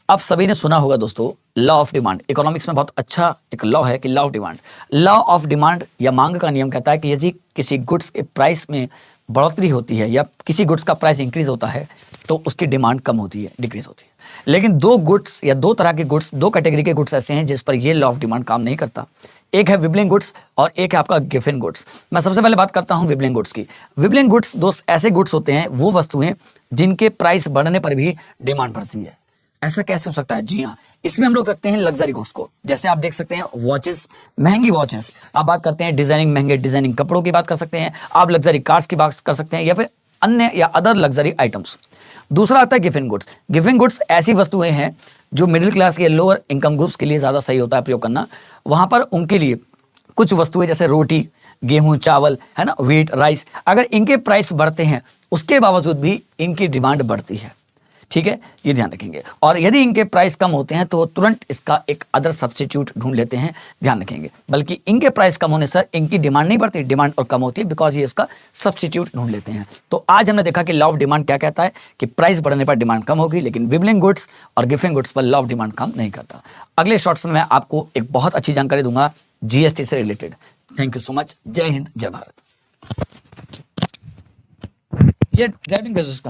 आप सभी ने सुना होगा दोस्तों लॉ ऑफ डिमांड। इकोनॉमिक्स में बहुत अच्छा एक लॉ है कि law of demand. Law of demand या मांग का नियम कहता है कि यदि किसी गुड्स के प्राइस में बढ़ोतरी होती है या किसी गुड्स का प्राइस इंक्रीज होता है तो उसकी डिमांड कम होती है, डिक्रीज होती है। लेकिन दो गुड्स या दो तरह के गुड्स, दो कैटेगरी के गुड्स ऐसे हैं जिस पर ये लॉ ऑफ डिमांड काम नहीं करता। एक है विबलिंग गुड्स और एक है आपका गिफिन गुड्स। मैं सबसे पहले बात करता हूं विबलिंग गुड्स की। विबलिंग गुड्स दोस्त ऐसे गुड्स होते हैं, वो वस्तुएं जिनके प्राइस बढ़ने पर भी डिमांड बढ़ती है। ऐसा कैसे हो सकता है? जी हाँ, इसमें हम लोग रखते हैं लग्जरी गुड्स को। जैसे आप देख सकते हैं वॉचेस, महंगी वॉचेस। आप बात करते हैं डिजाइनिंग, महंगे डिजाइनिंग कपड़ों की बात कर सकते हैं, आप लग्जरी कार्स की बात कर सकते हैं, या फिर अन्य या अदर लग्जरी आइटम्स। दूसरा आता है गिफिन गुड्स। गिफिन गुड्स ऐसी वस्तुएं हैं जो मिडिल क्लास या लोअर इनकम ग्रुप्स के लिए ज़्यादा सही होता है प्रयोग करना। वहाँ पर उनके लिए कुछ वस्तुएं जैसे रोटी, गेहूं, चावल, है ना, व्हीट, राइस, अगर इनके प्राइस बढ़ते हैं उसके बावजूद भी इनकी डिमांड बढ़ती है। ठीक है, ये ध्यान रखेंगे। और यदि इनके प्राइस कम होते हैं तो तुरंत इसका एक अदर सब्स्टिट्यूट ढूंढ लेते हैं, ध्यान रखेंगे। बल्कि इनके प्राइस कम होने से इनकी डिमांड नहीं बढ़ती, डिमांड और कम होती है, बिकॉज ये इसका सब्स्टिट्यूट ढूंढ लेते हैं। तो आज हमने देखा कि लॉ ऑफ डिमांड क्या कहता है कि प्राइस बढ़ने पर डिमांड कम होगी, लेकिन विबलिंग गुड्स और गिफिंग गुड्स पर लॉ ऑफ डिमांड काम नहीं करता। अगले शॉर्ट्स में मैं आपको एक बहुत अच्छी जानकारी दूंगा जीएसटी से related. Thank you so much. जय हिंद, जय भारत। ये ड्राइविंग